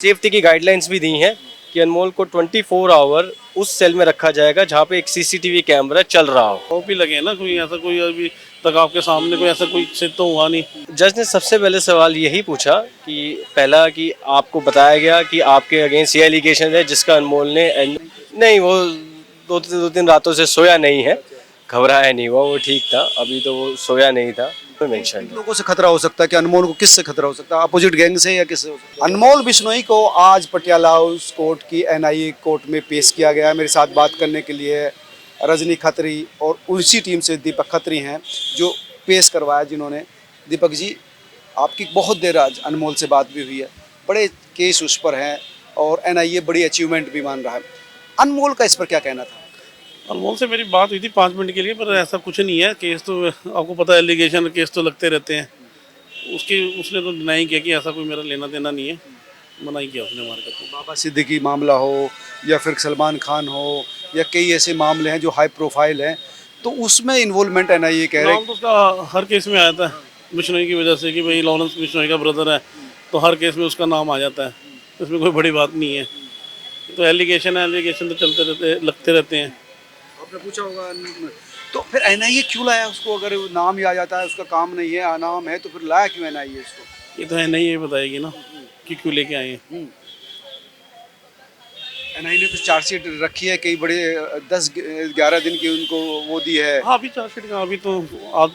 Safety की guidelines भी दी हैं कि अनमोल को 24 आवर उस सेल में रखा जाएगा जहाँ पे एक सीसीटीवी कैमरा चल रहा हो। आरोप भी लगे हैं ना, कोई ऐसा कोई अभी तक आपके सामने कोई ऐसा कोई सिद्ध तो हुआ नहीं। जज ने सबसे पहले सवाल यही पूछा कि पहला कि आपको बताया गया कि आपके अगेंस्ट ये एलिगेशन है जिसका अनमोल ने नहीं, वो दो तीन रातों से सोया नहीं है, घबराया नहीं हुआ, वो ठीक था, अभी तो वो सोया नहीं था। मेंशन किन लोगों से खतरा हो सकता है कि अनमोल को किससे खतरा हो सकता है? अपोजिट गैंग से या किससे हो सकता है? अनमोल बिश्नोई को आज पटियाला हाउस कोर्ट की एनआईए कोर्ट में पेश किया गया है। मेरे साथ बात करने के लिए रजनी खत्री और उसी टीम से दीपक खत्री हैं जो पेश करवाया, जिन्होंने। दीपक जी, आपकी बहुत देर आज अनमोल से बात भी हुई है, बड़े केस उस पर हैं और एनआईए बड़ी अचीवमेंट भी मान रहा है। अनमोल का इस पर क्या कहना था? अनमोल से मेरी बात हुई थी 5 मिनट के लिए, पर ऐसा कुछ नहीं है। केस तो आपको पता है, एलिगेशन केस तो लगते रहते हैं। उसने तो डिनाई किया कि ऐसा कोई मेरा लेना देना नहीं है, मना ही किया उसने हमारे को। बाबा सिद्दीकी मामला हो या फिर सलमान खान हो या कई ऐसे मामले हैं जो हाई प्रोफाइल हैं, तो उसमें इन्वॉल्वमेंट एनआईए कह रहे नाम तो उसका हर केस में आया था बिश्नोई की वजह से कि भाई लॉरेंस बिश्नोई का ब्रदर है, तो हर केस में उसका नाम आ जाता है। इसमें कोई बड़ी बात नहीं है। तो एलिगेशन है, एलिगेशन तो चलते रहते लगते रहते हैं। आपने पूछा होगा तो फिर एनआईए क्यों लाया उसको? अगर वो नाम ही आ जाता है, उसका काम नहीं है, अनाम है, तो फिर लाया क्यों एनआईए इसको? ये तो है नहीं, ये बताएगी ना कि क्यों लेके आए हैं। एनआईए ने तो चार्जशीट रखी है, कई बड़े 10-11 दिन की उनको वो दी है। हाँ, अभी चार्जशीट का अभी तो आज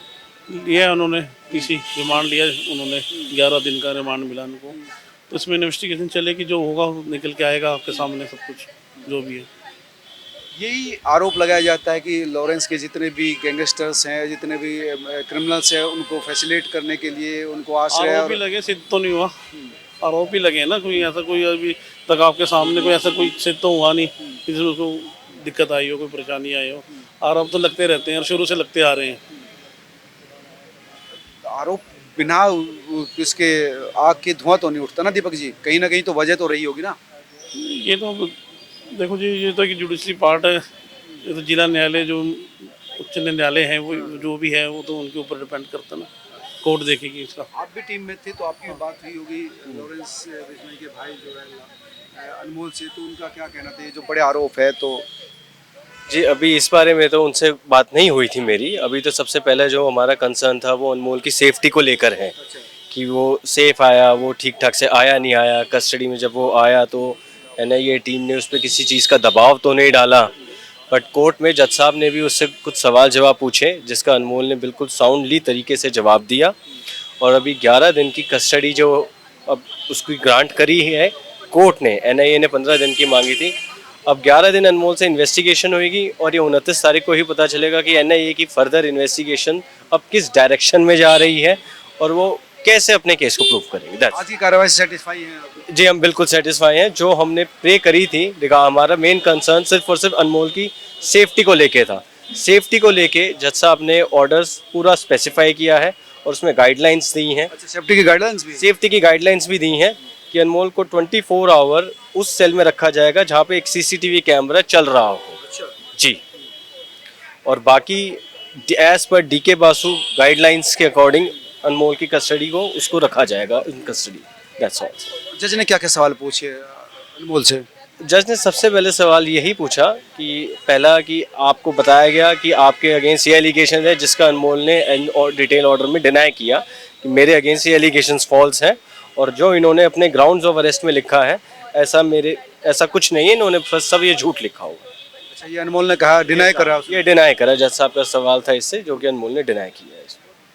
लिया है उन्होंने, पीसी रिमांड लिया उन्होंने, 11 दिन का रिमांड मिला उनको। तो इसमें इन्वेस्टिगेशन चलेगी, जो होगा निकल के आएगा आपके सामने सब कुछ जो भी है। यही आरोप लगाया जाता है कि लॉरेंस के जितने भी गैंगस्टर्स हैं, जितने भी क्रिमिनल्स हैं, उनको फैसिलिटेट करने के लिए उनको आश्रय आरोप भी लगे, सिद्ध तो नहीं हुआ। आरोप भी लगे हैं ना, कोई ऐसा कोई अभी तक आपके सामने कोई ऐसा कोई सिद्ध तो हुआ नहीं कि उसको दिक्कत आई हो, कोई परेशानी आई हो। आरोप तो लगते रहते हैं और शुरू से लगते आ रहे हैं। आरोप बिना इसके आग के धुआं तो नहीं उठता ना दीपक जी, कहीं ना कहीं तो वजह तो रही होगी ना। ये तो अब देखो जी, ये तो एक जुडिशरी पार्ट है। ये तो जिला न्यायालय जो उच्च न्यायालय है, वो जो भी है वो तो उनके ऊपर डिपेंड करता है ना, कोर्ट देखेगी इसका। आप भी टीम में थे तो आपकी भी बात हुई होगी लॉरेंस बिश्नोई के भाई जो है अनमोल से, तो उनका क्या कहना था? ये जो बड़े आरोप है तो जी, अभी इस बारे में तो उनसे बात नहीं हुई थी मेरी। अभी तो सबसे पहले जो हमारा कंसर्न था वो अनमोल की सेफ्टी को लेकर है कि वो सेफ आया, वो ठीक ठाक से आया नहीं आया। कस्टडी में जब वो आया तो एनआईए टीम ने उस पर किसी चीज़ का दबाव तो नहीं डाला, बट कोर्ट में जज साहब ने भी उससे कुछ सवाल जवाब पूछे जिसका अनमोल ने बिल्कुल साउंडली तरीके से जवाब दिया। और अभी 11 दिन की कस्टडी जो अब उसकी ग्रांट करी है कोर्ट ने, एनआईए ने 15 दिन की मांगी थी। अब 11 दिन अनमोल से इन्वेस्टिगेशन होगी और ये 29 तारीख को ही पता चलेगा कि एनआईए की फर्दर इन्वेस्टिगेशन अब किस डायरेक्शन में जा रही है और वो कैसे अपने केस को प्रूव करेगी। आज की कार्रवाई से सेटिस्फाई हैं आप? जी, हम बिल्कुल सेटिस्फाई हैं। जो हमने प्रे करी थी, देखा हमारा मेन कंसर्न सिर्फ और सिर्फ अनमोल की सेफ्टी को लेके था। सेफ्टी को लेके जज साहब ने ऑर्डर्स पूरा स्पेसिफाई किया है और उसमें गाइडलाइंस दी हैं। अच्छा, सेफ्टी की गाइडलाइंस भी? सेफ्टी की गाइडलाइंस भी दी हैं कि अनमोल को 24 आवर उस सेल में रखा जाएगा जहाँ पे एक सीसीटीवी कैमरा चल रहा हो। अच्छा। जी, और बाकी एज पर डीके बासु गाइडलाइंस के अकॉर्डिंग अनमोल की कस्टडी को उसको रखा जाएगा इन कस्टडी। That's all. जज ने क्या क्या सवाल पूछे अनमोल से? जज ने सबसे पहले सवाल यही पूछा कि पहला कि आपको बताया गया कि आपके अगेंस्ट ये एलिगेशन है जिसका अनमोल ने डिटेल ऑर्डर में डिनाई किया कि मेरे अगेंस्ट ये एलिगेशंस फॉल्स हैं और जो इन्होंने अपने ग्राउंड्स ऑफ अरेस्ट में लिखा है ऐसा कुछ नहीं है, इन्होंने सब ये झूठ लिखा हुआ। अच्छा, ये अनमोल ने कहा, डिनाई कर रहा है? ये डिनाई करा, जज साहब का सवाल था इससे, जो कि अनमोल ने डिनाई किया है।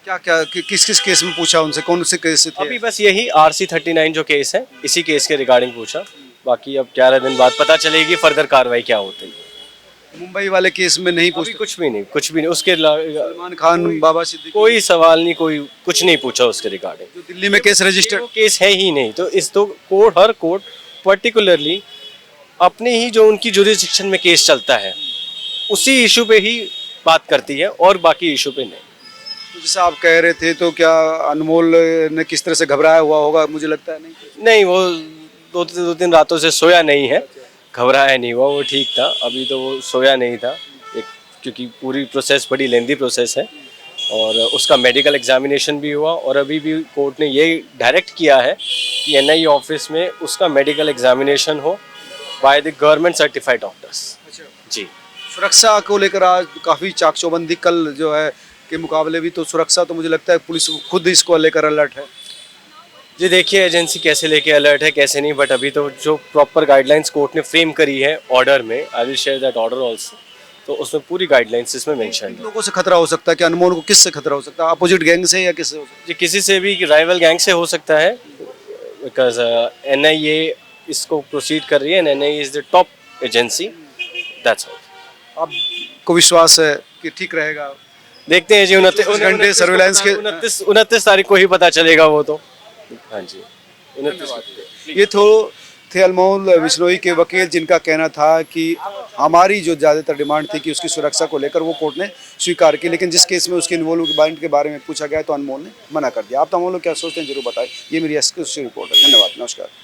क्या क्या किस किस केस में पूछा उनसे, कौन से केस से थे? अभी बस यही RC 39 जो केस है, इसी केस के रिगार्डिंग पूछा। बाकी अब 11 दिन बाद पता चलेगी फर्दर कार्रवाई क्या होती है। मुंबई वाले केस में नहीं अभी पूछा? कुछ भी नहीं उसके सलमान खान, बाबा सिद्दीकी, कोई सवाल नहीं, कोई कुछ नहीं पूछा उसके रिगार्डिंग। जो दिल्ली में केस रजिस्टर्ड? वो केस है ही नहीं, तो इस तो हर कोर्ट पर्टिकुलरली अपने ही जो उनकी जुरिस्डिक्शन में केस चलता है उसी इशू पे ही बात करती है और बाकी इशू पे नहीं। तो जैसे आप कह रहे थे, तो क्या अनमोल ने किस तरह से घबराया हुआ होगा? मुझे लगता है नहीं, वो दो तीन रातों से सोया नहीं है, घबराया नहीं हुआ, वो ठीक था, अभी तो वो सोया नहीं था। क्योंकि पूरी प्रोसेस बड़ी लेंदी प्रोसेस है और उसका मेडिकल एग्जामिनेशन भी हुआ और अभी भी कोर्ट ने ये डायरेक्ट किया है कि एनआईए ऑफिस में उसका मेडिकल एग्जामिनेशन हो by the government certified doctors. जी सुरक्षा को लेकर आज काफ़ी चाक चौबंदी कल जो है के मुकाबले भी, तो सुरक्षा तो मुझे लगता है पुलिस खुद इसको लेकर अलर्ट है। जी देखिए एजेंसी कैसे लेके अलर्ट है कैसे नहीं, बट अभी तो जो प्रॉपर गाइडलाइंस कोर्ट ने फ्रेम करी है ऑर्डर में, I will share that order also, तो उसमें पूरी गाइडलाइंस इसमें मेंशन है। लोगों से खतरा हो सकता है कि अनमोल को किससे खतरा हो सकता है, अपोजिट गैंग से या किससे हो सकता जी किसी से भी, राइवल गैंग से हो सकता है, बिकॉज एनआईए इसको प्रोसीड कर रही है and NIA is the top agency, that's all. है? आपको विश्वास है कि ठीक रहेगा? देखते हैं जी 24 घंटे सर्विलांस के 29 तारीख को ही पता चलेगा वो तो। हाँ जी 29। ये थे अनमोल बिश्नोई के वकील, जिनका कहना था कि हमारी जो ज़्यादातर डिमांड थी कि उसकी सुरक्षा को लेकर वो कोर्ट ने स्वीकार की, लेकिन जिस केस में उसके इन्वॉल्वमेंट के बारे में पूछा गया तो अनमोल ने मना कर दिया। आप तमाम लोग क्या सोचते हैं जरूर बताएं। ये मेरी एक्सक्लूसिव रिपोर्ट है। धन्यवाद, नमस्कार।